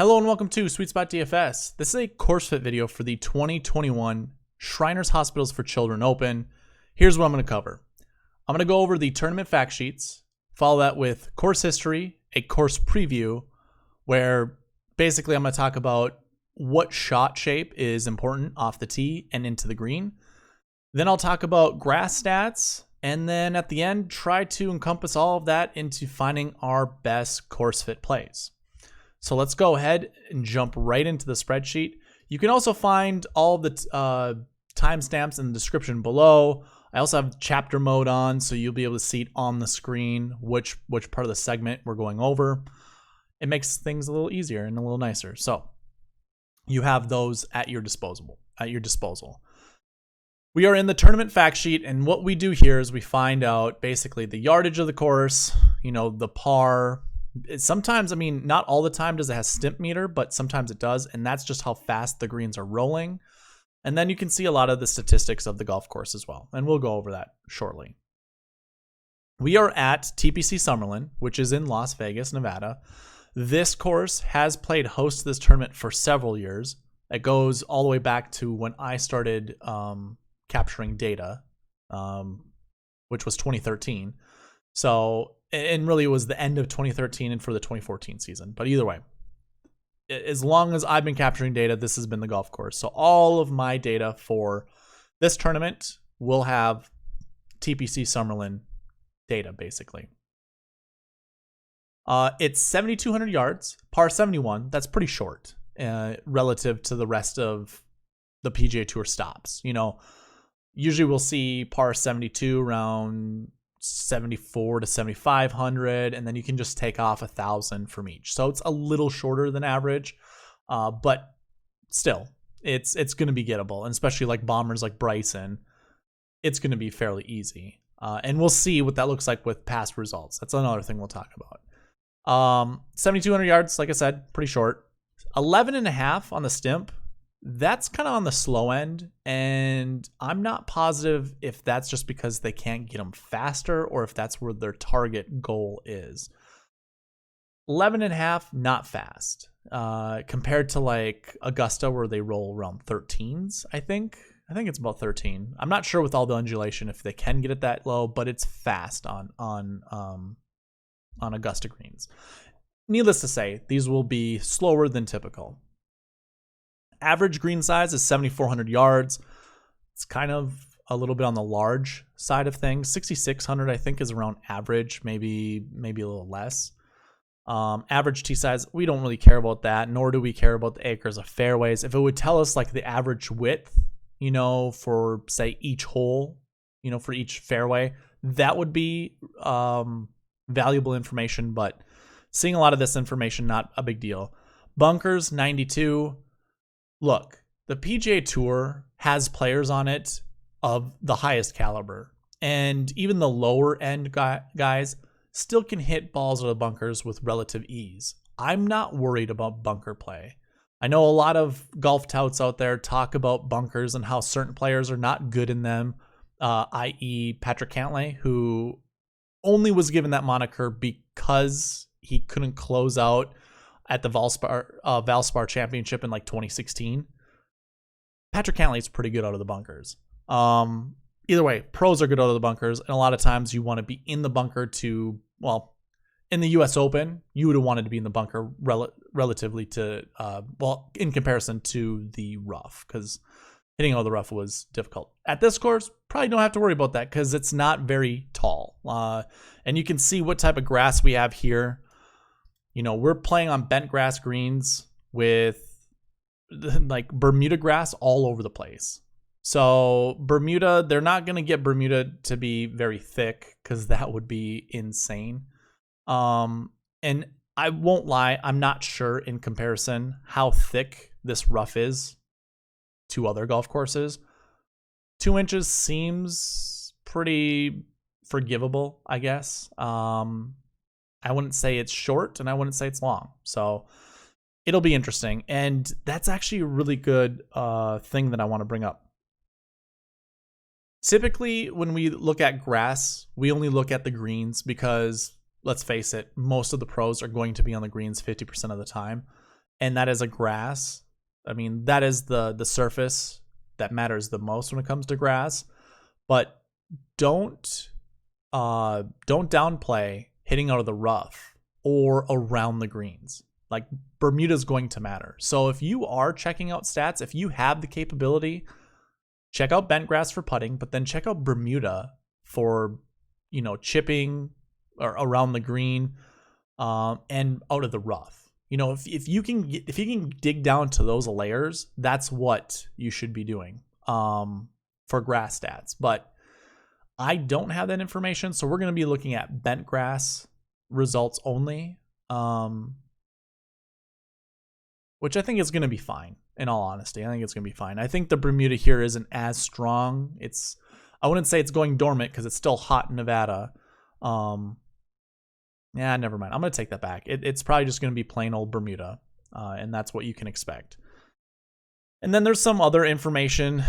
Hello and welcome to SweetSpotDFS. This is a course fit video for the 2021 Shriners Hospitals for Children Open. Here's what I'm going to cover. I'm going to go over the tournament fact sheets, follow that with course history, a course preview, where basically I'm going to talk about what shot shape is important off the tee and into the green. Then I'll talk about grass stats, and then at the end, try to encompass all of that into finding our best course fit plays. So let's go ahead and jump right into the spreadsheet. You can also find all of the timestamps in the description below. I also have chapter mode on, so you'll be able to see it on the screen, which part of the segment we're going over. It makes things a little easier and a little nicer. So you have those at your disposal. We are in the tournament fact sheet, and what we do here is we find out basically the yardage of the course, the par. Sometimes, not all the time does it have stimp meter, but sometimes it does, and that's just how fast the greens are rolling. And then you can see a lot of the statistics of the golf course as well, and we'll go over that shortly. We are at TPC Summerlin, which is in Las Vegas, Nevada. This course has played host to this tournament for several years. It goes all the way back to when I started capturing data, which was 2013. So, and really it was the end of 2013 and for the 2014 season. But either way, as long as I've been capturing data, this has been the golf course. So all of my data for this tournament will have TPC Summerlin data, basically. It's 7,200 yards, par 71. That's pretty short relative to the rest of the PGA Tour stops. Usually we'll see par 72 around 74 to 7,500, and then you can just take off 1,000 from each. So it's a little shorter than average, but still, it's going to be gettable, and especially like bombers like Bryson, it's going to be fairly easy. And we'll see what that looks like with past results. That's another thing we'll talk about. 7,200 yards, like I said, pretty short. 11.5 on the stimp. That's kind of on the slow end, and I'm not positive if that's just because they can't get them faster or if that's where their target goal is. 11.5, not fast. Compared to like Augusta, where they roll around 13s, I think it's about 13. I'm not sure with all the undulation if they can get it that low, but it's fast on Augusta greens. Needless to say, these will be slower than typical. Average green size is 7,400 yards. It's kind of a little bit on the large side of things. 6,600, I think, is around average, maybe a little less. Average tee size, we don't really care about that, nor do we care about the acres of fairways. If it would tell us like the average width, for say each hole, for each fairway, that would be valuable information. But seeing a lot of this information, not a big deal. Bunkers, 92. Look, the PGA Tour has players on it of the highest caliber, and even the lower end guys still can hit balls out of bunkers with relative ease. I'm not worried about bunker play. I know a lot of golf touts out there talk about bunkers and how certain players are not good in them, i.e. Patrick Cantlay, who only was given that moniker because he couldn't close out at the Valspar Championship in like 2016. Patrick Cantlay is pretty good out of the bunkers. Either way, pros are good out of the bunkers, and a lot of times you want to be in the bunker in the U.S. Open, you would have wanted to be in the bunker relatively to, in comparison to the rough, because hitting out the rough was difficult. At this course, probably don't have to worry about that because it's not very tall. And you can see what type of grass we have here. We're playing on bent grass greens with like Bermuda grass all over the place. So Bermuda, they're not going to get Bermuda to be very thick because that would be insane. And I won't lie, I'm not sure in comparison how thick this rough is to other golf courses. 2 inches seems pretty forgivable, I guess. I wouldn't say it's short, and I wouldn't say it's long. So it'll be interesting. And that's actually a really good thing that I want to bring up. Typically, when we look at grass, we only look at the greens because, let's face it, most of the pros are going to be on the greens 50% of the time. and that is a grass. I mean, that is the surface that matters the most when it comes to grass. But don't downplay hitting out of the rough or around the greens. Like, Bermuda's going to matter. So if you are checking out stats, if you have the capability, check out bent grass for putting, but then check out Bermuda for, chipping or around the green, and out of the rough. If you can dig down to those layers, that's what you should be doing for grass stats. But I don't have that information, so we're going to be looking at bent grass results only, which I think is going to be fine. In all honesty, I think it's going to be fine. I think the Bermuda here isn't as strong. I wouldn't say it's going dormant because it's still hot in Nevada. Yeah, never mind. I'm going to take that back. It's probably just going to be plain old Bermuda, and that's what you can expect. And then there's some other information,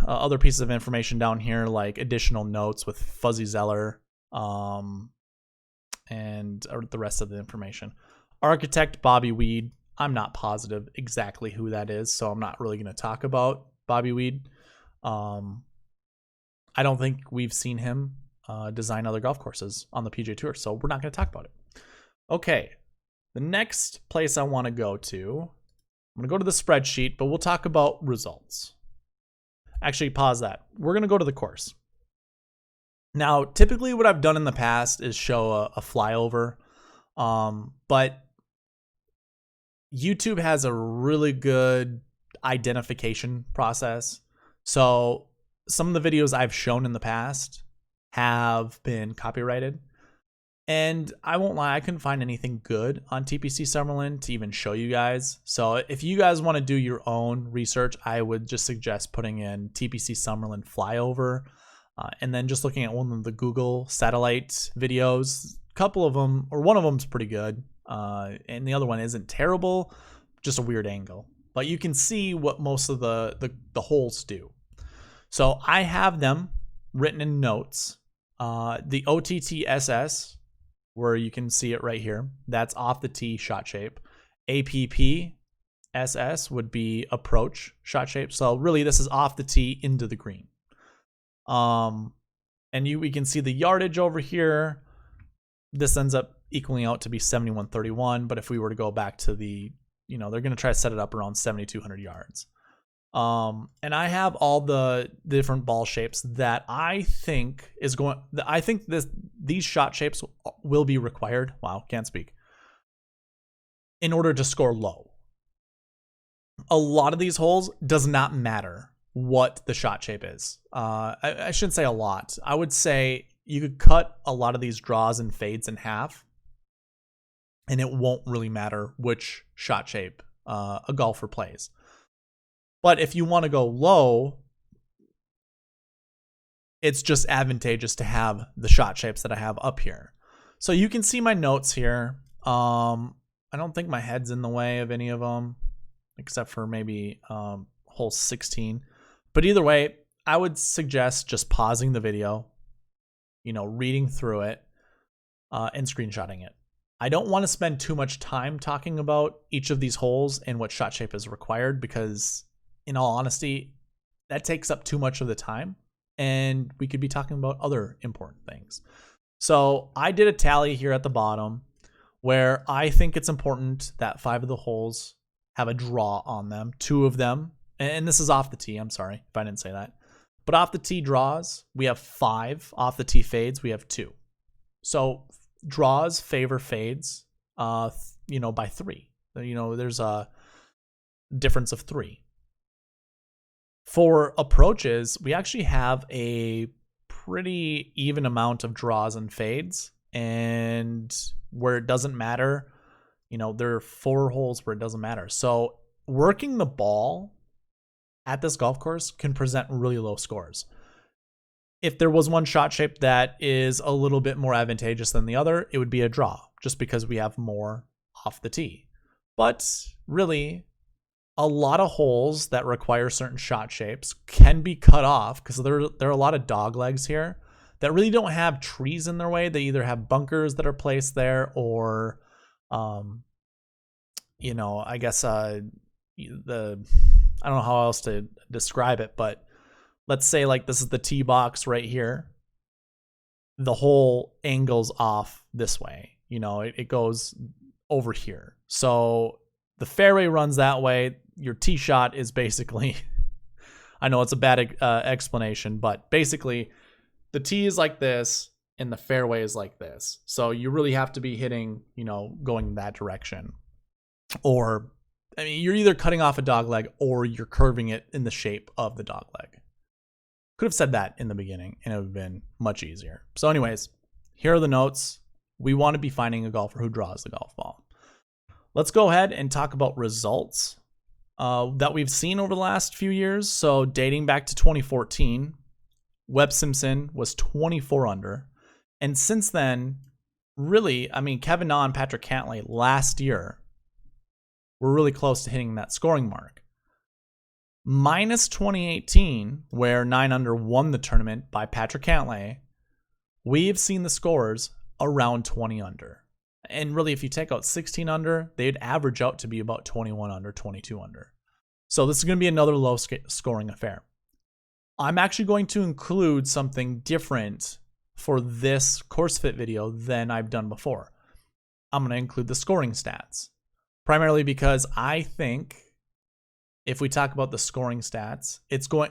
other pieces of information down here, like additional notes with Fuzzy Zeller, and the rest of the information. Architect Bobby Weed. I'm not positive exactly who that is, so I'm not really going to talk about Bobby Weed. I don't think we've seen him design other golf courses on the PGA Tour, so we're not going to talk about it. Okay, the next place I want to go to, I'm going to go to the spreadsheet, but we'll talk about results. Actually, pause that. We're going to go to the course. Now, typically what I've done in the past is show a flyover, but YouTube has a really good identification process. So some of the videos I've shown in the past have been copyrighted. And I won't lie, I couldn't find anything good on TPC Summerlin to even show you guys. So if you guys want to do your own research, I would just suggest putting in TPC Summerlin flyover, and then just looking at one of the Google satellite videos. A couple of them, or one of them's pretty good, and the other one isn't terrible, just a weird angle. But you can see what most of the holes do. So I have them written in notes. The OTTSS, where you can see it right here, that's off the tee shot shape. APPSS would be approach shot shape. So really this is off the tee into the green. And we can see the yardage over here. This ends up equaling out to be 7131, but if we were to go back to the, they're going to try to set it up around 7,200 yards. And I have all the different ball shapes that I think these shot shapes will be required. Wow, can't speak. In order to score low. A lot of these holes does not matter what the shot shape is. I shouldn't say a lot. I would say you could cut a lot of these draws and fades in half, and it won't really matter which shot shape a golfer plays. But if you want to go low, it's just advantageous to have the shot shapes that I have up here. So you can see my notes here. I don't think my head's in the way of any of them, except for maybe hole 16. But either way, I would suggest just pausing the video, reading through it, and screenshotting it. I don't want to spend too much time talking about each of these holes and what shot shape is required because, in all honesty, that takes up too much of the time, and we could be talking about other important things. So I did a tally here at the bottom where I think it's important that 5 of the holes have a draw on them, 2 of them, and this is off the tee, I'm sorry if I didn't say that, but off the tee draws, we have 5, off the tee fades, we have 2. So draws favor fades, by 3. There's a difference of 3. For approaches, we actually have a pretty even amount of draws and fades, and where it doesn't matter, there are 4 holes where it doesn't matter. So working the ball at this golf course can present really low scores. If there was one shot shape that is a little bit more advantageous than the other, it would be a draw, just because we have more off the tee. But really, a lot of holes that require certain shot shapes can be cut off because there are a lot of dog legs here that really don't have trees in their way. They either have bunkers that are placed there or you know, I guess I don't know how else to describe it, but let's say like this is the tee box right here. The whole angle's off this way. You know, it goes over here. So the fairway runs that way. Your tee shot is basically, I know it's a bad explanation, but basically the tee is like this and the fairway is like this. So you really have to be hitting, you know, going that direction. Or, I mean, you're either cutting off a dog leg or you're curving it in the shape of the dog leg. Could have said that in the beginning and it would have been much easier. So anyways, here are the notes. We want to be finding a golfer who draws the golf ball. Let's go ahead and talk about results that we've seen over the last few years. So dating back to 2014, Webb Simpson was 24 under. And since then, really, I mean, Kevin Na and Patrick Cantlay last year were really close to hitting that scoring mark. Minus 2018, where 9 under won the tournament by Patrick Cantlay, we've seen the scores around 20 under. And really, if you take out 16 under, they'd average out to be about 21 under, 22 under. So this is going to be another low scoring affair. I'm actually going to include something different for this course fit video than I've done before. I'm going to include the scoring stats, primarily because I think if we talk about the scoring stats,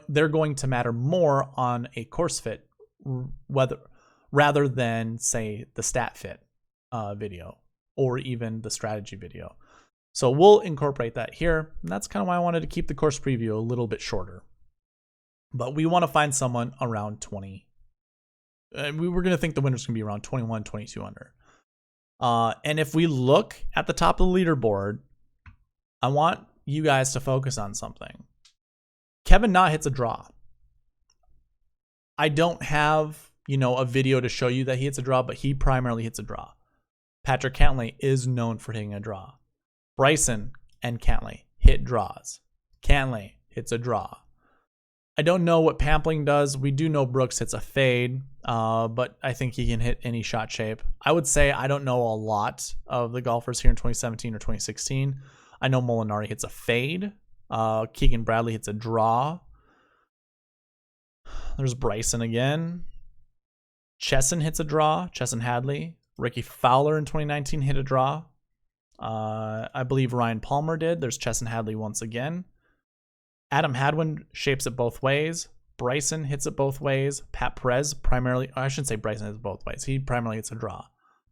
they're going to matter more on a course fit rather than, say, the stat fit video or even the strategy video. So we'll incorporate that here. And that's kind of why I wanted to keep the course preview a little bit shorter. But we want to find someone around 20. We were going to think the winner's going to be around 21, 22 under. And if we look at the top of the leaderboard, I want you guys to focus on something. Kevin Na hits a draw. I don't have, you know, a video to show you that he hits a draw, but he primarily hits a draw. Patrick Cantlay is known for hitting a draw. Bryson and Cantlay hit draws. Cantlay hits a draw. I don't know what Pampling does. We do know Brooks hits a fade, but I think he can hit any shot shape. I would say I don't know a lot of the golfers here in 2017 or 2016. I know Molinari hits a fade. Keegan Bradley hits a draw. There's Bryson again. Chesson hits a draw. Chesson Hadley. Ricky Fowler in 2019 hit a draw. I believe Ryan Palmer did. There's Chesson Hadley once again. Adam Hadwin shapes it both ways. Bryson hits it both ways. Pat Perez primarily, I shouldn't say Bryson hits it both ways. He primarily hits a draw.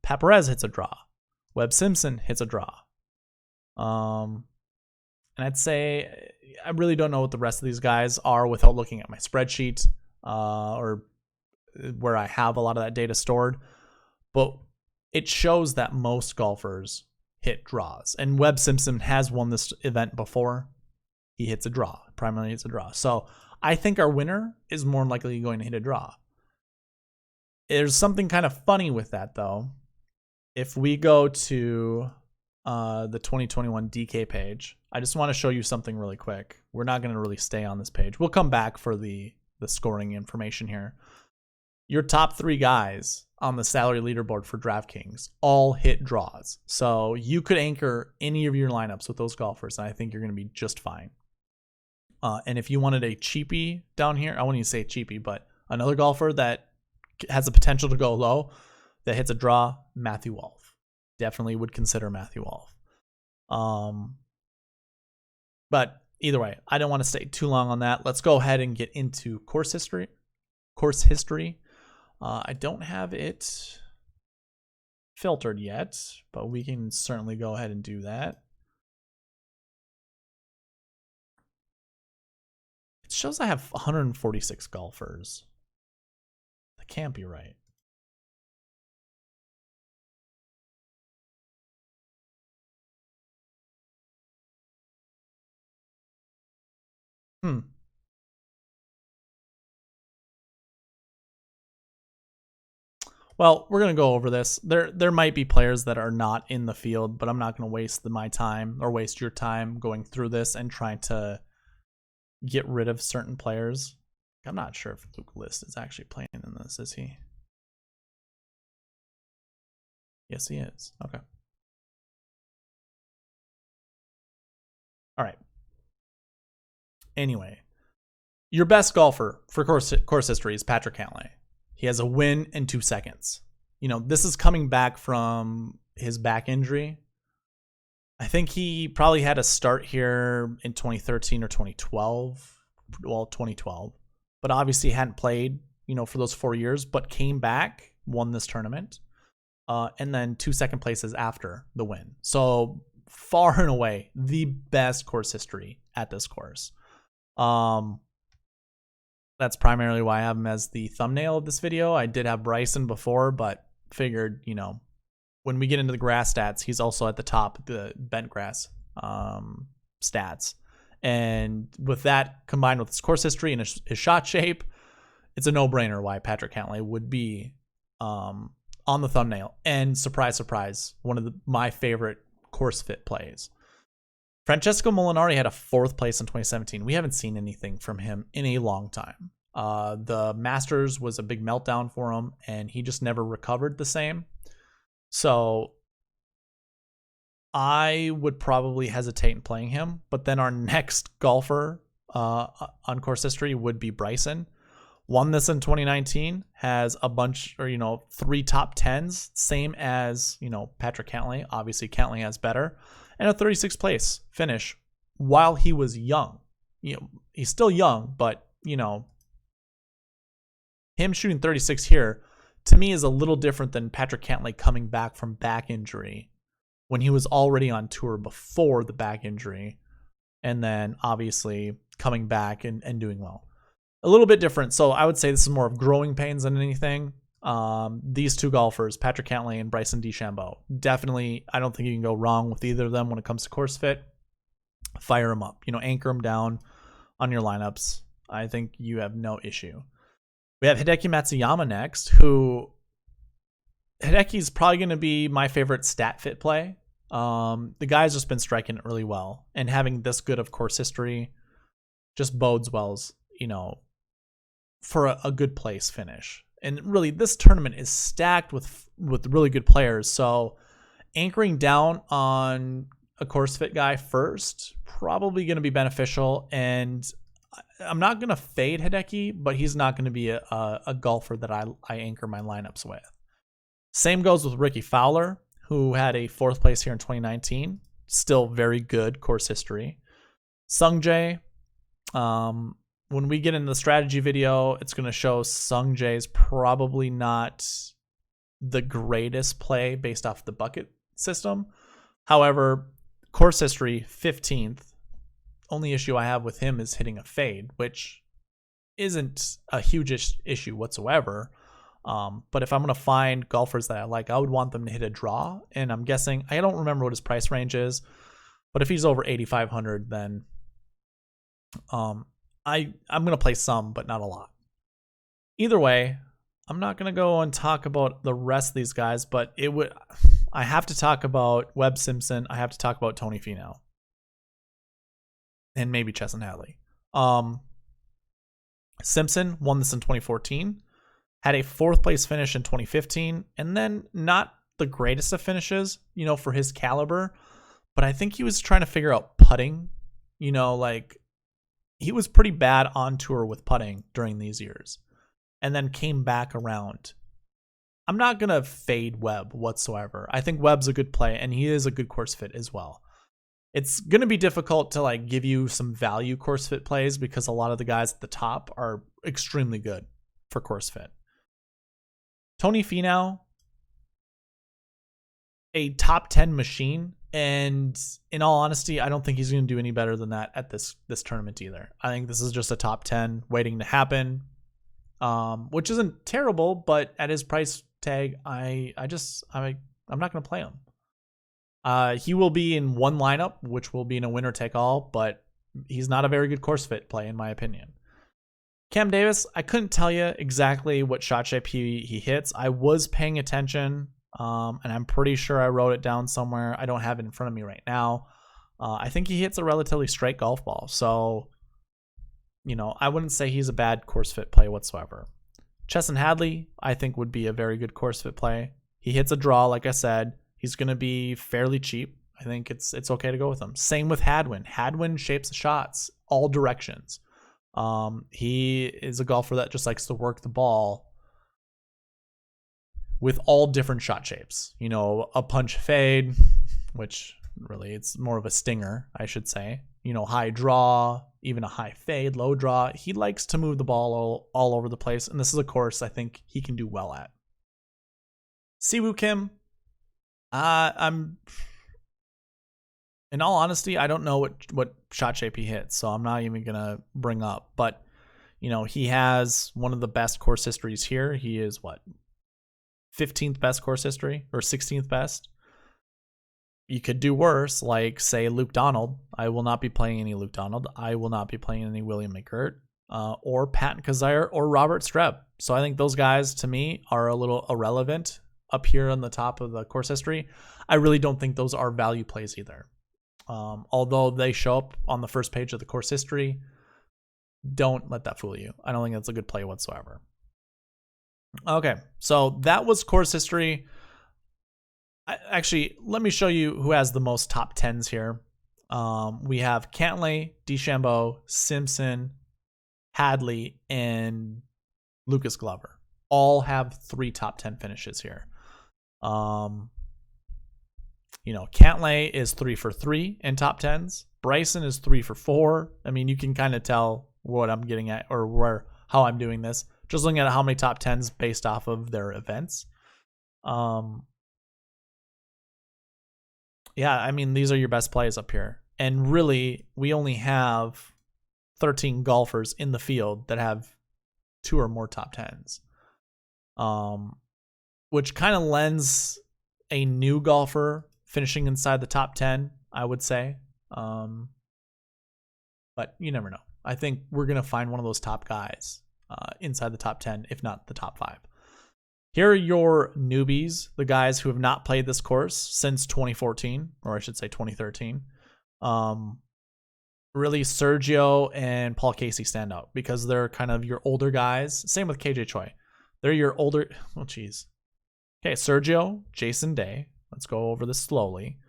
Pat Perez hits a draw. Webb Simpson hits a draw. And I'd say I really don't know what the rest of these guys are without looking at my spreadsheet or where I have a lot of that data stored. But it shows that most golfers hit draws. And Webb Simpson has won this event before. He hits a draw, primarily hits a draw. So I think our winner is more likely going to hit a draw. There's something kind of funny with that, though. If we go to the 2021 DK page, I just want to show you something really quick. We're not going to really stay on this page. We'll come back for the scoring information here. Your top 3 guys on the salary leaderboard for DraftKings all hit draws. So you could anchor any of your lineups with those golfers, and I think you're going to be just fine. And if you wanted a cheapie down here, I wouldn't even say cheapie, but another golfer that has the potential to go low that hits a draw, Matthew Wolff. Definitely would consider Matthew Wolff. But either way, I don't want to stay too long on that. Let's go ahead and get into course history. I don't have it filtered yet, but we can certainly go ahead and do that. It shows I have 146 golfers. That can't be right. Well, we're going to go over this. There might be players that are not in the field, but I'm not going to waste my time or waste your time going through this and trying to get rid of certain players. I'm not sure if Luke List is actually playing in this, is he? Yes, he is. Okay. Anyway, your best golfer for course history is Patrick Cantlay. He has a win in 2 seconds. This is coming back from his back injury. I think he probably had a start here in 2013 or 2012. Well, 2012. But obviously hadn't played, for those 4 years, but came back, won this tournament, and then 2 second places after the win. So far and away, the best course history at this course. That's primarily why I have him as the thumbnail of this video. I did have Bryson before, but figured, when we get into the grass stats, he's also at the top, the bent grass stats. And with that combined with his course history and his shot shape, it's a no-brainer why Patrick Cantlay would be on the thumbnail. And surprise, surprise, one of my favorite course fit plays. Francesco Molinari had a 4th place in 2017. We haven't seen anything from him in a long time. The Masters was a big meltdown for him, and he just never recovered the same. So I would probably hesitate in playing him. But then our next golfer on course history would be Bryson. Won this in 2019, has a bunch, or 3 top 10s, same as Patrick Cantlay. Obviously Cantlay has better, and a 36th place finish while he was young. He's still young, but him shooting 36 here to me is a little different than Patrick Cantlay coming back from back injury when he was already on tour before the back injury, and then obviously coming back and doing well. A little bit different. So I would say this is more of growing pains than anything. These 2 golfers, Patrick Cantlay and Bryson DeChambeau, definitely, I don't think you can go wrong with either of them when it comes to course fit. Fire them up, anchor them down on your lineups. I think you have no issue. We have Hideki Matsuyama next, who Hideki's probably going to be my favorite stat fit play. The guy's just been striking it really well, and having this good of course history just bodes well, for a good place finish. And really, this tournament is stacked with really good players. So anchoring down on a course fit guy first, probably going to be beneficial. And I'm not going to fade Hideki, but he's not going to be a golfer that I anchor my lineups with. Same goes with Ricky Fowler, who had a 4th place here in 2019. Still very good course history. Sung Jae, when we get into the strategy video, it's going to show Sung Jae's probably not the greatest play based off the bucket system. However, course history, 15th. Only issue I have with him is hitting a fade, which isn't a huge issue whatsoever. But if I'm going to find golfers that I like, I would want them to hit a draw. And I'm guessing, I don't remember what his price range is, but if he's over 8,500, then I'm going to play some, but not a lot. Either way, I'm not going to go and talk about the rest of these guys, but I have to talk about Webb Simpson. I have to talk about Tony Finau. And maybe Chesson Hadley. Simpson won this in 2014. Had a 4th place finish in 2015. And then not the greatest of finishes, for his caliber. But I think he was trying to figure out putting. He was pretty bad on tour with putting during these years, and then came back around. I'm not going to fade Webb whatsoever. I think Webb's a good play, and he is a good course fit as well. It's going to be difficult to give you some value course fit plays because a lot of the guys at the top are extremely good for course fit. Tony Finau, a top 10 machine. And in all honesty, I don't think he's going to do any better than that at this tournament either. I think this is just a top 10 waiting to happen, which isn't terrible, but at his price tag, I'm not going to play him. He will be in one lineup, which will be in a winner take all, but he's not a very good course fit play in my opinion. Cam Davis, I couldn't tell you exactly what shot shape he hits. I was paying attention. And I'm pretty sure I wrote it down somewhere. I don't have it in front of me right now. I think he hits a relatively straight golf ball. So, I wouldn't say he's a bad course fit play whatsoever. Chesson Hadley, I think, would be a very good course fit play. He hits a draw, like I said. He's going to be fairly cheap. I think it's okay to go with him. Same with Hadwin. Hadwin shapes the shots all directions. He is a golfer that just likes to work the ball with all different shot shapes. You know, a punch fade, which really it's more of a stinger, I should say. You know, high draw, even a high fade, low draw. He likes to move the ball all over the place, and this is a course I think he can do well at. Siwoo Kim, I'm, in all honesty, I don't know what shot shape he hits, so I'm not even gonna bring up. But you know, he has one of the best course histories here. He is 15th best course history or 16th best. You could do worse, like say Luke Donald. I will not be playing any Luke Donald. I will not be playing any William McGirt or Patton Kizzire or Robert Streb. So I think those guys to me are a little irrelevant up here on the top of the course history. I really don't think those are value plays either. Although they show up on the first page of the course history, don't let that fool you. I don't think that's a good play whatsoever. Okay, so that was course history. Actually, let me show you who has the most top 10s here. We have Cantlay, DeChambeau, Simpson, Hadley, and Lucas Glover. All have 3 top 10 finishes here. You know, Cantlay is 3 for 3 in top 10s. Bryson is 3 for 4. I mean, you can kind of tell what I'm getting at or how I'm doing this. Just looking at how many top 10s based off of their events. Yeah, I mean, these are your best plays up here. And really, we only have 13 golfers in the field that have 2 or more top 10s. Which kind of lends a new golfer finishing inside the top 10, I would say. But you never know. I think we're going to find one of those top guys inside the top 10, if not the top 5. Here are your newbies, the guys who have not played this course since 2014, or I should say 2013. Really, Sergio and Paul Casey stand out because they're kind of your older guys. Same with KJ Choi. They're your older... Oh, geez. Okay, Sergio, Jason Day. Let's go over this slowly.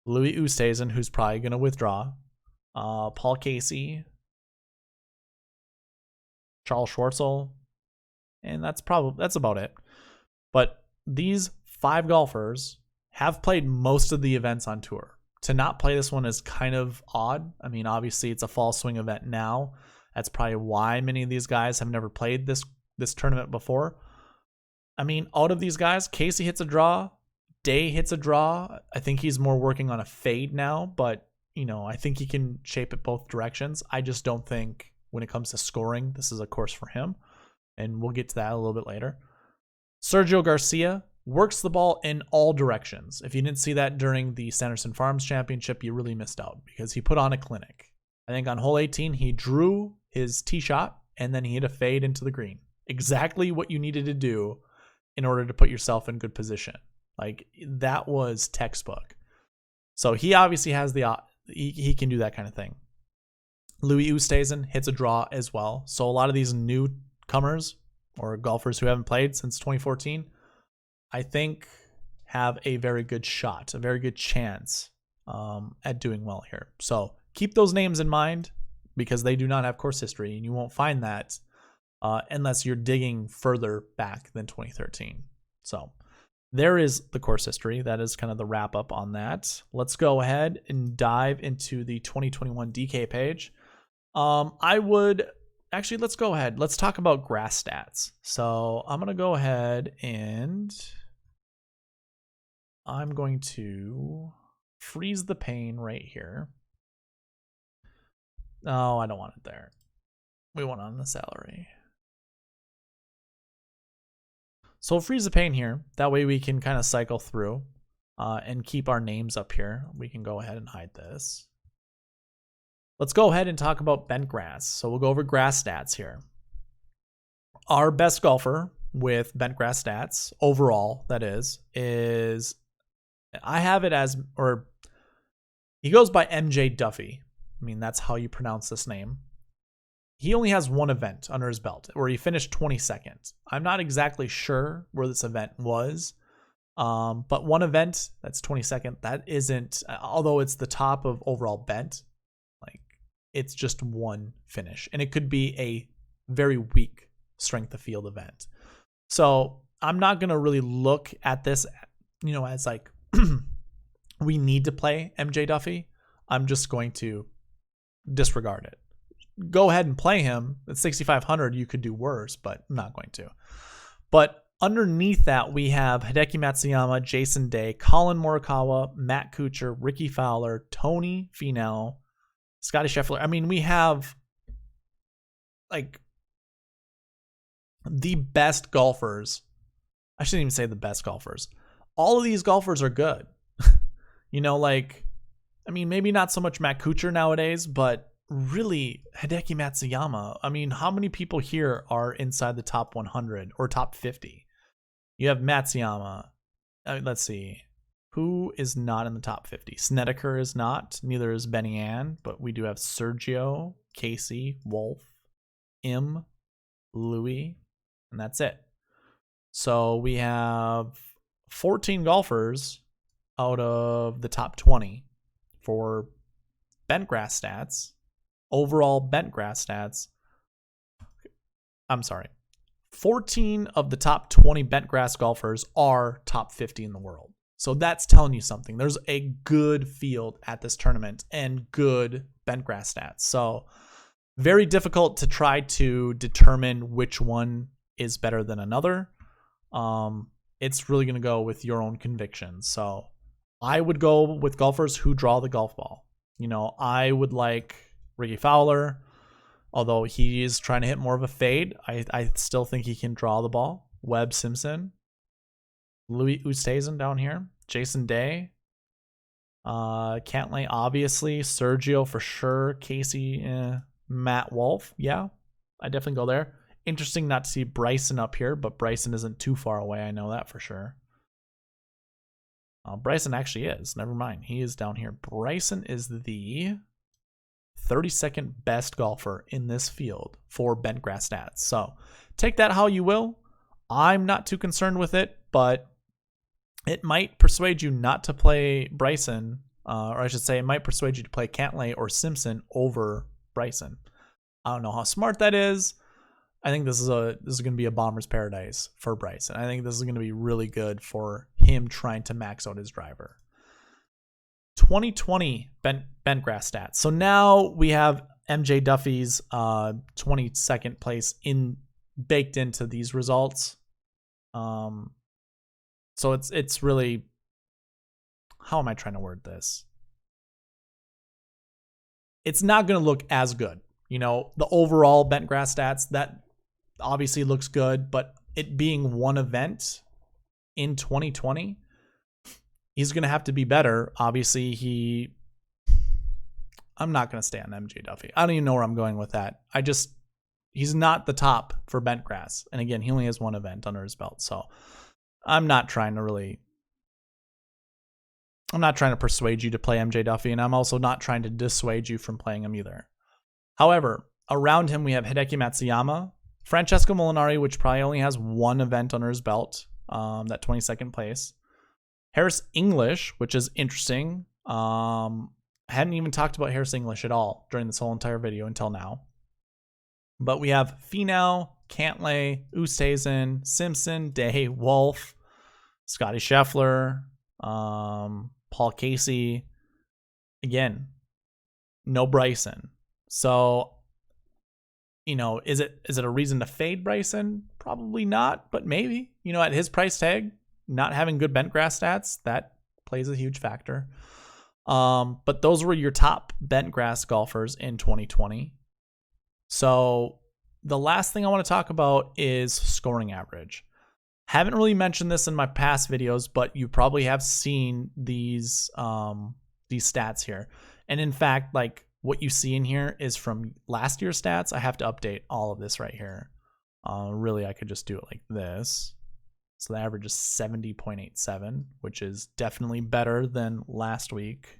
Louis Oosthuizen, who's probably going to withdraw. Paul Casey. Charles Schwartzel. And that's about it. But these 5 golfers have played most of the events on tour. To not play this one is kind of odd. I mean, obviously it's a fall swing event now. That's probably why many of these guys have never played this tournament before. I mean, out of these guys, Casey hits a draw. Day hits a draw. I think he's more working on a fade now, but you know, I think he can shape it both directions. I just don't think when it comes to scoring, this is a course for him. And we'll get to that a little bit later. Sergio Garcia works the ball in all directions. If you didn't see that during the Sanderson Farms Championship, you really missed out because he put on a clinic. I think on hole 18, he drew his tee shot and then he hit a fade into the green. Exactly what you needed to do in order to put yourself in good position. Like, that was textbook. So he obviously has he can do that kind of thing. Louis Oosthuizen hits a draw as well. So a lot of these newcomers or golfers who haven't played since 2014, I think have a very good shot, a very good chance at doing well here. So keep those names in mind because they do not have course history, and you won't find that unless you're digging further back than 2013. So there is the course history. That is kind of the wrap up on that. Let's go ahead and dive into the 2021 DK page. Let's go ahead. Let's talk about grass stats. So I'm going to go ahead and I'm going to freeze the pane right here. No, I don't want it there. We want it on the salary. So we'll freeze the pane here. That way we can kind of cycle through and keep our names up here. We can go ahead and hide this. Let's go ahead and talk about bent grass. So we'll go over grass stats here. Our best golfer with bent grass stats, overall, that is I have it as, or he goes by MJ Duffy. I mean, that's how you pronounce this name. He only has one event under his belt where he finished 22nd. I'm not exactly sure where this event was. But one event that's 22nd, that isn't, although it's the top of overall bent, like it's just one finish, and it could be a very weak strength of field event. So I'm not gonna really look at this, as like we need to play MJ Duffy. I'm just going to disregard it. Go ahead and play him at 6,500. You could do worse, but I'm not going to. But underneath that, we have Hideki Matsuyama, Jason Day, Colin Morikawa, Matt Kuchar, Ricky Fowler, Tony Finau, Scotty Scheffler. I mean, we have like the best golfers. I shouldn't even say the best golfers. All of these golfers are good. Maybe not so much Matt Kuchar nowadays, but really Hideki Matsuyama. I mean, how many people here are inside the top 100 or top 50? You have Matsuyama. Let's see. Who is not in the top 50? Snedeker is not. Neither is Benny Ann, but we do have Sergio, Casey, Wolf, Im, Louis, and that's it. So we have 14 golfers out of the top 20 for bentgrass stats. Overall bentgrass stats. I'm sorry. 14 of the top 20 bentgrass golfers are top 50 in the world. So that's telling you something. There's a good field at this tournament and good bentgrass stats. So very difficult to try to determine which one is better than another. It's really going to go with your own convictions. So I would go with golfers who draw the golf ball. I would like Ricky Fowler, although he is trying to hit more of a fade. I still think he can draw the ball. Webb Simpson, Louis Oosthuizen down here, Jason Day, Cantlay obviously, Sergio for sure, Casey, Matt Wolf. Yeah, I definitely go there. Interesting not to see Bryson up here, but Bryson isn't too far away. I know that for sure. Bryson actually is. Never mind. He is down here. Bryson is the 32nd best golfer in this field for bentgrass stats. So take that how you will. I'm not too concerned with it, but it might persuade you not to play Bryson, or I should say it might persuade you to play Cantlay or Simpson over Bryson. I don't know how smart that is. I think this is going to be a bomber's paradise for Bryson. I think this is going to be really good for him trying to max out his driver. 2020 bentgrass stats. So now we have MJ Duffy's 22nd place baked into these results. So it's really, how am I trying to word this? It's not going to look as good. The overall bentgrass stats, that obviously looks good, but it being one event in 2020, he's going to have to be better. Obviously, I'm not going to stay on MJ Duffy. I don't even know where I'm going with that. He's not the top for bentgrass. And again, he only has one event under his belt. So I'm not trying to persuade you to play MJ Duffy, and I'm also not trying to dissuade you from playing him either. However, around him, we have Hideki Matsuyama, Francesco Molinari, which probably only has one event under his belt, that 22nd place. Harris English, which is interesting. Hadn't even talked about Harris English at all during this whole entire video until now. But we have Finau, Cantlay, Oosthuizen, Simpson, Day, Wolf, Scotty Scheffler, Paul Casey. Again, no Bryson. So, is it a reason to fade Bryson? Probably not, but maybe. At his price tag, not having good bentgrass stats, that plays a huge factor. But those were your top bentgrass golfers in 2020. So the last thing I want to talk about is scoring average. Haven't really mentioned this in my past videos, but you probably have seen these stats here. And in fact, like what you see in here is from last year's stats. I have to update all of this right here. Really, I could just do it like this. So the average is 70.87, which is definitely better than last week.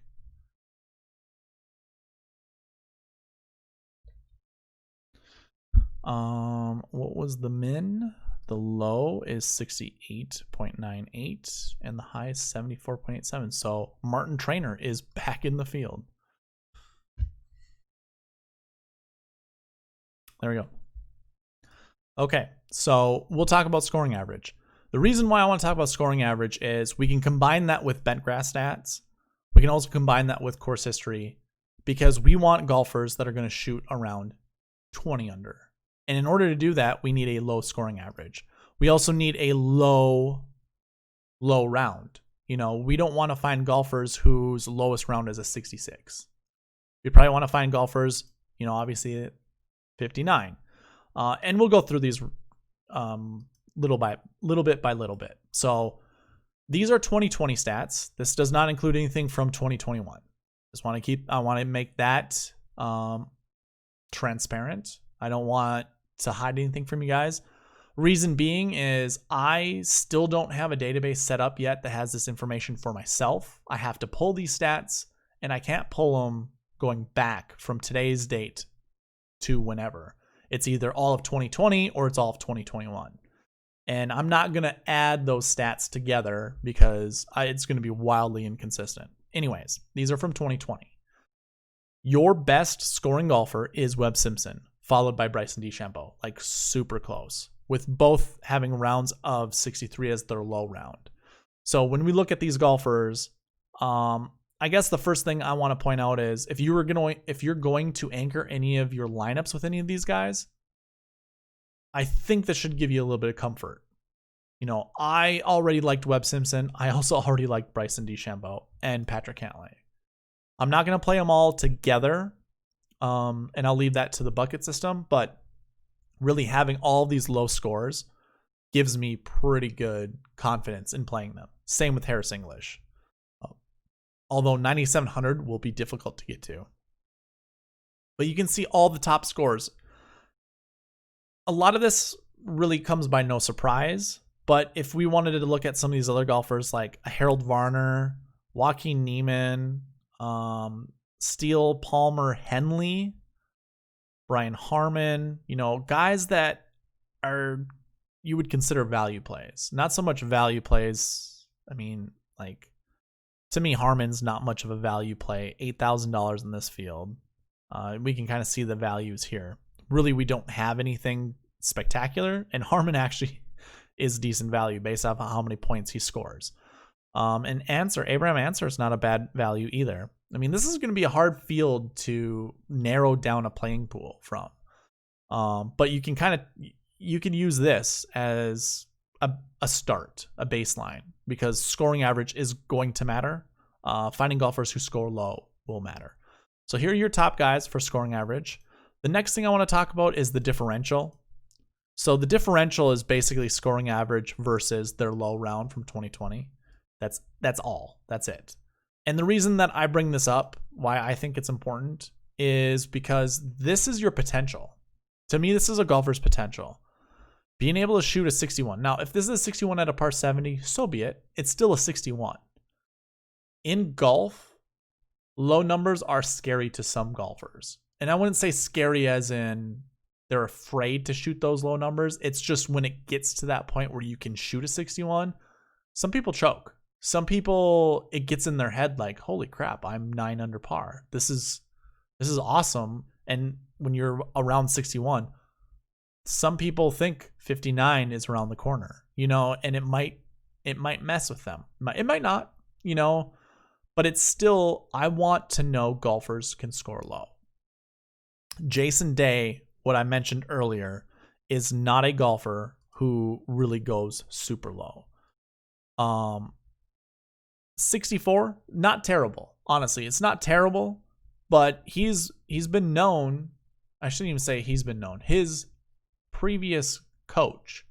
What was the min? The low is 68.98 and the high is 74.87. So Martin Trainer is back in the field. There we go. Okay, so we'll talk about scoring average. The reason why I want to talk about scoring average is we can combine that with bentgrass stats. We can also combine that with course history because we want golfers that are going to shoot around 20 under. And in order to do that, we need a low scoring average. We also need a low round. You know, we don't want to find golfers whose lowest round is a 66. We probably want to find golfers, you know, obviously at 59. And we'll go through these little bit by little bit. So these are 2020 stats. This does not include anything from 2021. I want to make that transparent. I don't want to hide anything from you guys. Reason being is I still don't have a database set up yet that has this information for myself. I have to pull these stats, and I can't pull them going back from today's date to whenever. It's either all of 2020 or it's all of 2021. And I'm not going to add those stats together because it's going to be wildly inconsistent. Anyways, these are from 2020. Your best scoring golfer is Webb Simpson, followed by Bryson DeChambeau, like super close, with both having rounds of 63 as their low round. So when we look at these golfers, I guess the first thing I want to point out is if you're going to anchor any of your lineups with any of these guys, I think this should give you a little bit of comfort. You know, I already liked Webb Simpson. I also already liked Bryson DeChambeau and Patrick Cantlay. I'm not going to play them all together, and I'll leave that to the bucket system, but really having all these low scores gives me pretty good confidence in playing them. Same with Harris English. Although 9,700 will be difficult to get to. But you can see all the top scores. A lot of this really comes by no surprise, but if we wanted to look at some of these other golfers like Harold Varner, Joaquin Niemann, Steele, Palmer, Henley, Brian Harmon, you know, guys that are you would consider value plays. Not so much value plays. I mean, like, to me, Harmon's not much of a value play. $8,000 in this field. We can kind of see the values here. Really, we don't have anything spectacular, and Harmon actually is decent value based off of how many points he scores. And Abraham Answer is not a bad value either. I mean, this is going to be a hard field to narrow down a playing pool from. But you can use this as a start, a baseline, because scoring average is going to matter. Finding golfers who score low will matter. So here are your top guys for scoring average. The next thing I want to talk about is the differential. So the differential is basically scoring average versus their low round from 2020. That's all. That's it. And the reason that I bring this up, why I think it's important, is because this is your potential. To me, this is a golfer's potential. Being able to shoot a 61. Now, if this is a 61 at a par 70, so be it. It's still a 61. In golf, low numbers are scary to some golfers. And I wouldn't say scary as in they're afraid to shoot those low numbers. It's just when it gets to that point where you can shoot a 61, some people choke. Some people, it gets in their head like, holy crap, I'm 9 under par. This is awesome. And when you're around 61, some people think 59 is around the corner, you know, and it might mess with them. It might not, you know, but it's still, I want to know golfers can score low. Jason Day, what I mentioned earlier, is not a golfer who really goes super low. 64, not terrible. Honestly, it's not terrible, but he's been known. I shouldn't even say he's been known. His previous coach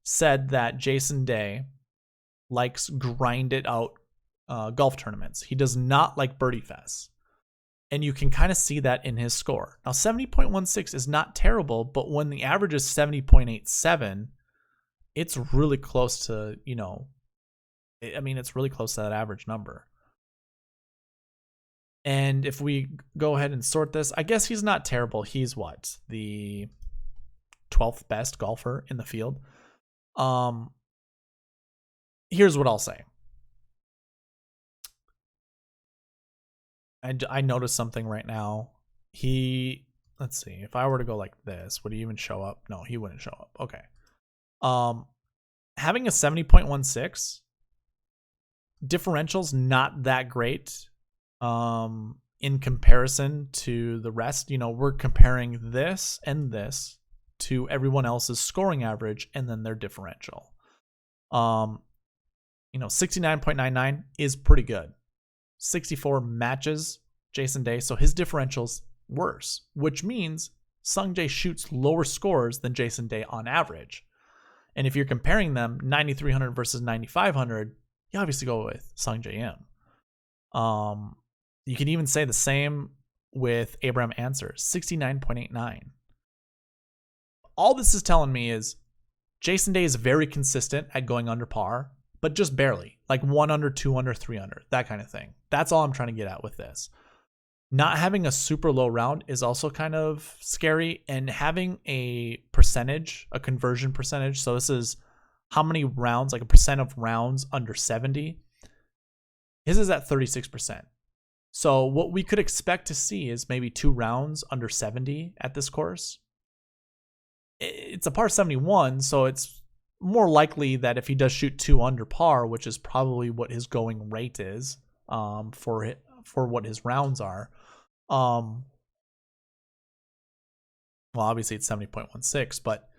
said that Jason Day likes grind it out golf tournaments. He does not like birdie fests. And you can kind of see that in his score. Now, 70.16 is not terrible, but when the average is 70.87, it's really close to, you know, I mean, it's really close to that average number. And if we go ahead and sort this, I guess he's not terrible. He's what? The 12th best golfer in the field. Here's what I'll say. I noticed something right now. Let's see, if I were to go like this, would he even show up? No, he wouldn't show up. Okay. Having a 70.16 differential's not that great in comparison to the rest. You know, we're comparing this and this to everyone else's scoring average and then their differential. 69.99 is pretty good. 64 matches Jason Day, so his differential's worse, which means Sungjae shoots lower scores than Jason Day on average. And if you're comparing them 9,300 versus 9,500, you obviously go with Sungjae Im. You can even say the same with Abraham Answer, 69.89. All this is telling me is Jason Day is very consistent at going under par, but just barely, like 1 under, 2 under, 3 under, that kind of thing. That's all I'm trying to get at with this. Not having a super low round is also kind of scary, and having a percentage, a conversion percentage. So this is how many rounds, like a percent of rounds under 70. His is at 36%. So what we could expect to see is maybe 2 rounds under 70 at this course. It's a par 71, so it's more likely that if he does shoot 2 under par, which is probably what his going rate is for what his rounds are. Well, obviously it's 70.16, but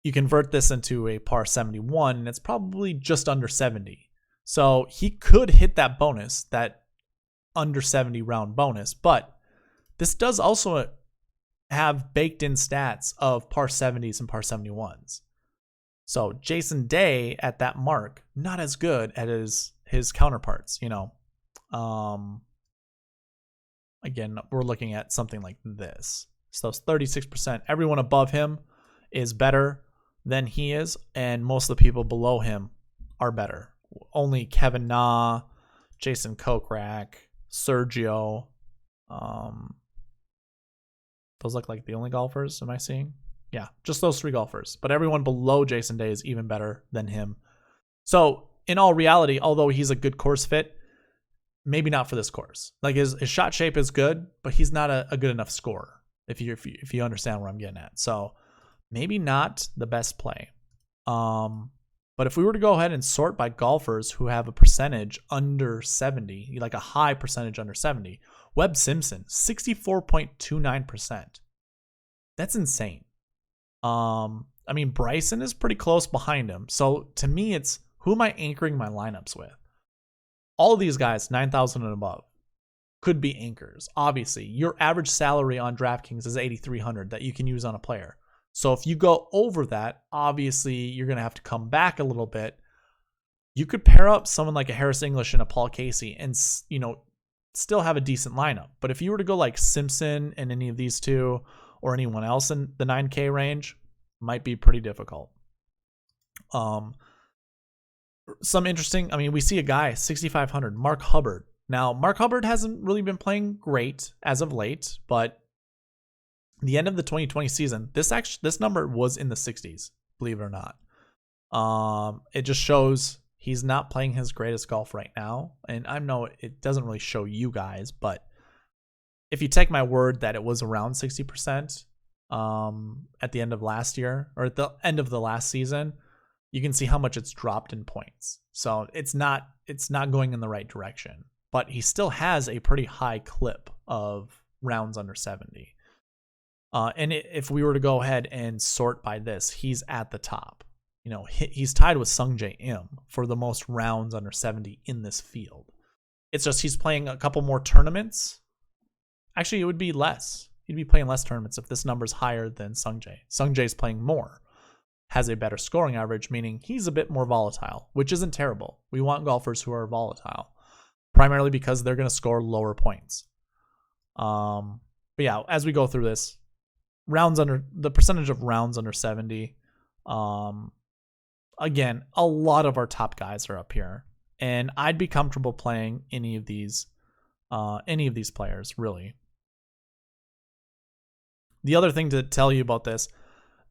you convert this into a par 71 and it's probably just under 70. So he could hit that bonus, that under 70 round bonus, but this does also have baked in stats of par 70s and par 71s. So Jason Day at that mark, not as good as his counterparts, you know. Again, we're looking at something like this. So it's 36%. Everyone above him is better than he is, and most of the people below him are better. Only Kevin Na, Jason Kokrak, Sergio. Those look like the only golfers am I seeing? Yeah, just those 3 golfers. But everyone below Jason Day is even better than him. So in all reality, although he's a good course fit, maybe not for this course. Like his shot shape is good, but he's not a good enough scorer, if you understand where I'm getting at. So maybe not the best play. But if we were to go ahead and sort by golfers who have a percentage under 70, like a high percentage under 70, Webb Simpson, 64.29%. That's insane. I mean, Bryson is pretty close behind him. So to me, it's who am I anchoring my lineups with? All of these guys, 9,000 and above, could be anchors. Obviously, your average salary on DraftKings is $8,300 that you can use on a player. So if you go over that, obviously you're going to have to come back a little bit. You could pair up someone like a Harris English and a Paul Casey and, you know, still have a decent lineup. But if you were to go like Simpson and any of these two or anyone else in the 9K range, might be pretty difficult. Some interesting, I mean, we see a guy, 6,500, Mark Hubbard. Now, Mark Hubbard hasn't really been playing great as of late, but the end of the 2020 season, this number was in the 60s, believe it or not. It just shows he's not playing his greatest golf right now. And I know it doesn't really show you guys, but if you take my word that it was around 60% at the end of last year or at the end of the last season, you can see how much it's dropped in points. So it's not going in the right direction, but he still has a pretty high clip of rounds under 70. And if we were to go ahead and sort by this, he's at the top. You know, he's tied with Sungjae Im for the most rounds under 70 in this field. It's just he's playing a couple more tournaments. Actually, it would be less. He'd be playing less tournaments if this number's higher than Sungjae. Sungjae's playing more, has a better scoring average, meaning he's a bit more volatile, which isn't terrible. We want golfers who are volatile, primarily because they're going to score lower points. But yeah, as we go through this, the percentage of rounds under 70, again, a lot of our top guys are up here, and I'd be comfortable playing any of these players, really. The other thing to tell you about this,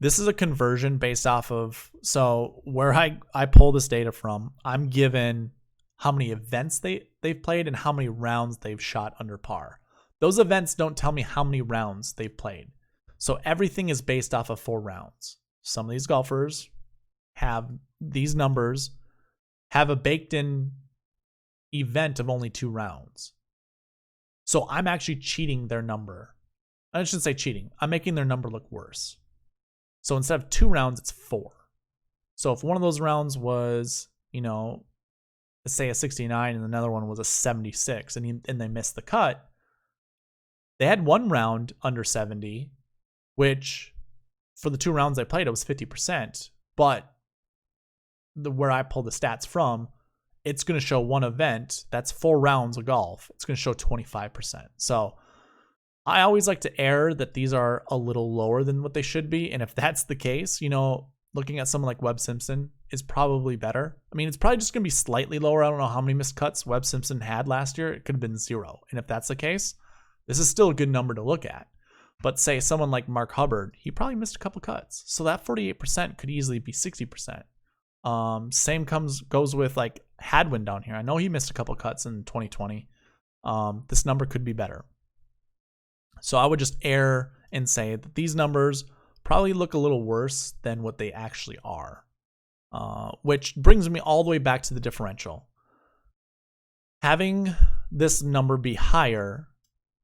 This is a conversion based off of, so where I pull this data from, I'm given how many events they've played and how many rounds they've shot under par. Those events don't tell me how many rounds they've played. So everything is based off of 4 rounds. Some of these golfers have these numbers, have a baked in event of only 2 rounds. So I'm actually cheating their number. I shouldn't say cheating. I'm making their number look worse. So instead of 2 rounds, it's 4. So if one of those rounds was, let's say a 69 and another one was a 76 and they missed the cut, they had 1 round under 70, which for the 2 rounds they played, it was 50%. But where I pulled the stats from, it's going to show one event. That's 4 rounds of golf. It's going to show 25%. So I always like to err that these are a little lower than what they should be. And if that's the case, looking at someone like Webb Simpson is probably better. I mean, it's probably just going to be slightly lower. I don't know how many missed cuts Webb Simpson had last year. It could have been 0. And if that's the case, this is still a good number to look at. But say someone like Mark Hubbard, he probably missed a couple cuts. So that 48% could easily be 60%. Same goes with like Hadwin down here. I know he missed a couple cuts in 2020. This number could be better. So I would just err and say that these numbers probably look a little worse than what they actually are. Which brings me all the way back to the differential. Having this number be higher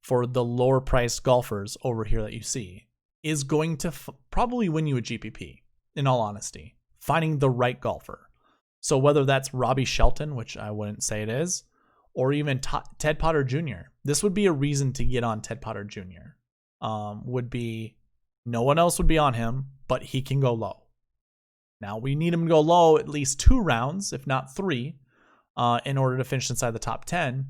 for the lower priced golfers over here that you see is going to probably win you a GPP, in all honesty. Finding the right golfer. So whether that's Robbie Shelton, which I wouldn't say it is, or even Ted Potter Jr. This would be a reason to get on Ted Potter Jr. Would be no one else would be on him, but he can go low. Now we need him to go low at least 2 rounds, if not 3, in order to finish inside the top 10.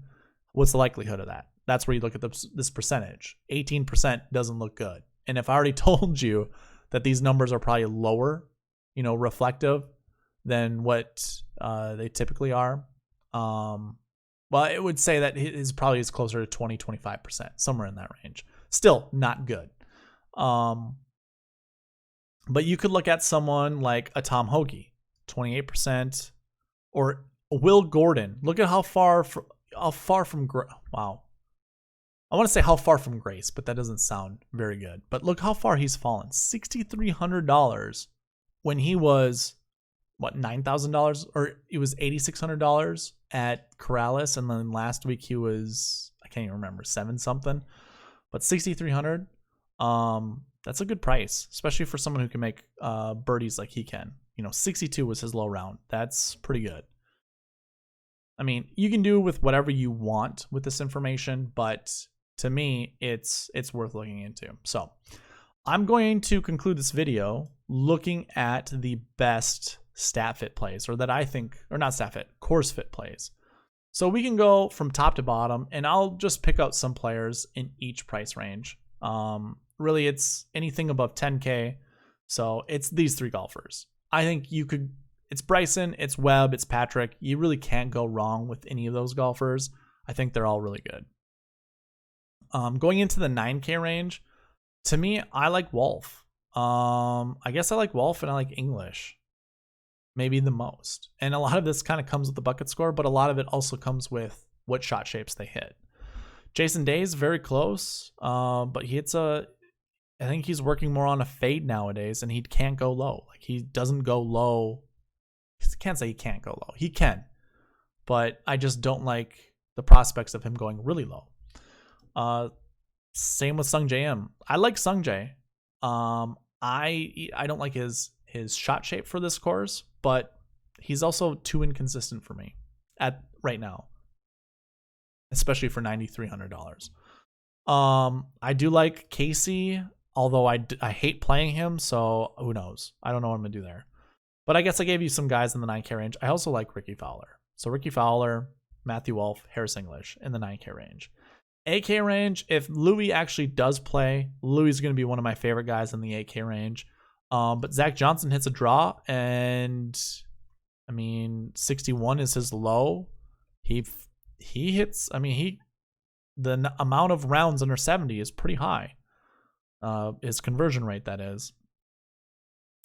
What's the likelihood of that? That's where you look at this percentage. 18% doesn't look good. And if I already told you that these numbers are probably lower, reflective than what they typically are, well, it would say that his probably is closer to 20-25%, somewhere in that range. Still not good. But you could look at someone like a Tom Hoge, 28%, or Will Gordon. Look at how far from wow. I want to say how far from grace, but that doesn't sound very good. But look how far he's fallen. $6,300 when he was $9,000, or it was $8,600 at Corrales, and then last week he was, I can't even remember, 7 something, but $6,300. That's a good price, especially for someone who can make birdies like he can. 62 was his low round. That's pretty good. I mean, you can do with whatever you want with this information, but to me, it's worth looking into. So I'm going to conclude this video looking at the best stat fit plays, or that I think, or not stat fit, course fit plays. So we can go from top to bottom, and I'll just pick out some players in each price range. Really, it's anything above 10K. So it's these 3 golfers. I think it's Bryson, it's Webb, it's Patrick. You really can't go wrong with any of those golfers. I think they're all really good. Going into the 9K range, to me, I like Wolf. I guess I like Wolf and I like English. Maybe the most. And a lot of this kind of comes with the bucket score, but a lot of it also comes with what shot shapes they hit. Jason Day's very close, but I think he's working more on a fade nowadays, and he can't go low. Like, he doesn't go low. I can't say he can't go low. He can, but I just don't like the prospects of him going really low. Same with Sung J M. I like Sung J. I don't like his shot shape for this course, but he's also too inconsistent for me at right now, especially for $9,300. I do like Casey, although I hate playing him, so who knows? I don't know what I'm gonna do there. But I guess I gave you some guys in the 9K range. I also like Ricky Fowler. So Ricky Fowler, Matthew Wolff, Harris English in the 9K range. 8K range, if Louis actually does play, Louis is going to be one of my favorite guys in the 8K range. But Zach Johnson hits a draw, and I mean, 61 is his low. He hits, the amount of rounds under 70 is pretty high. His conversion rate, that is.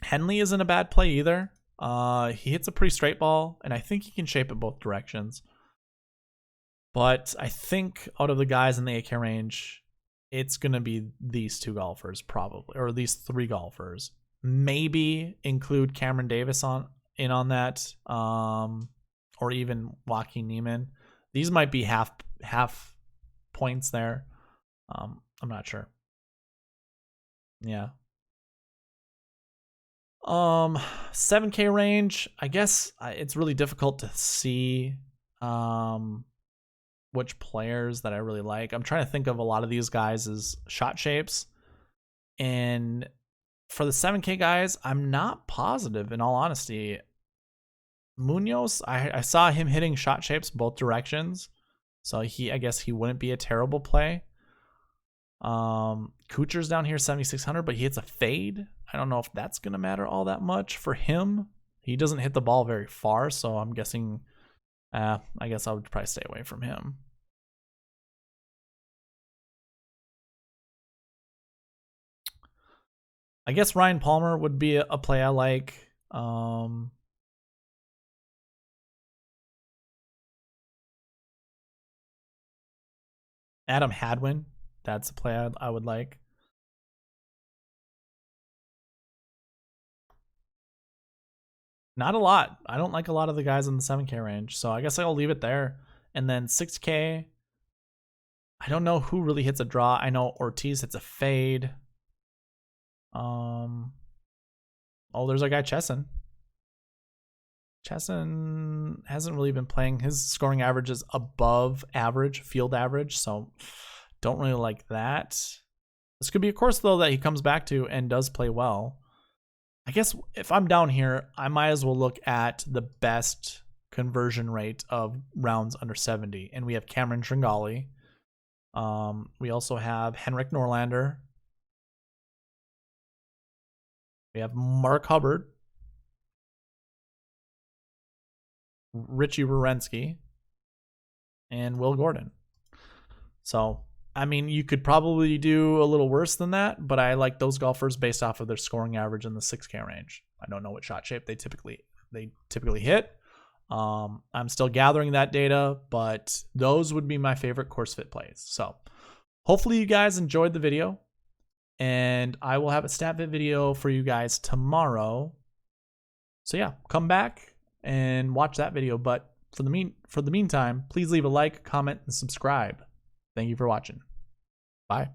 Henley isn't a bad play either. He hits a pretty straight ball, and I think he can shape it both directions. But I think out of the guys in the 8K range, it's going to be these two golfers probably, or these three golfers. Maybe include Cameron Davis on that, or even Joaquin Niemann. These might be half points there. I'm not sure. Yeah. 7K range, I guess it's really difficult to see which players that I really like. I'm trying to think of a lot of these guys as shot shapes. And for the 7K guys, I'm not positive, in all honesty. Munoz, I saw him hitting shot shapes both directions. So I guess he wouldn't be a terrible play. Kuchar's down here 7,600, but he hits a fade. I don't know if that's going to matter all that much for him. He doesn't hit the ball very far, so I'm guessing, I guess I would probably stay away from him. I guess Ryan Palmer would be a play I like. Adam Hadwin, that's a play I would like. Not a lot. I don't like a lot of the guys in the 7K range, so I guess I'll leave it there. And then 6K, I don't know who really hits a draw. I know Ortiz hits a fade. Oh, there's our guy Chesson. Chesson hasn't really been playing. His scoring average is above average, field average, so don't really like that. This could be a course, though, that he comes back to and does play well. I guess if I'm down here, I might as well look at the best conversion rate of rounds under 70. And we have Cameron Tringali. We also have Henrik Norlander. We have Mark Hubbard. Richie Wierenski. And Will Gordon. So, I mean, you could probably do a little worse than that, but I like those golfers based off of their scoring average in the 6K range. I don't know what shot shape they typically hit. I'm still gathering that data, but those would be my favorite course fit plays. So hopefully you guys enjoyed the video, and I will have a stat fit video for you guys tomorrow. So yeah, come back and watch that video. But for the meantime, please leave a like, comment, and subscribe. Thank you for watching. Bye.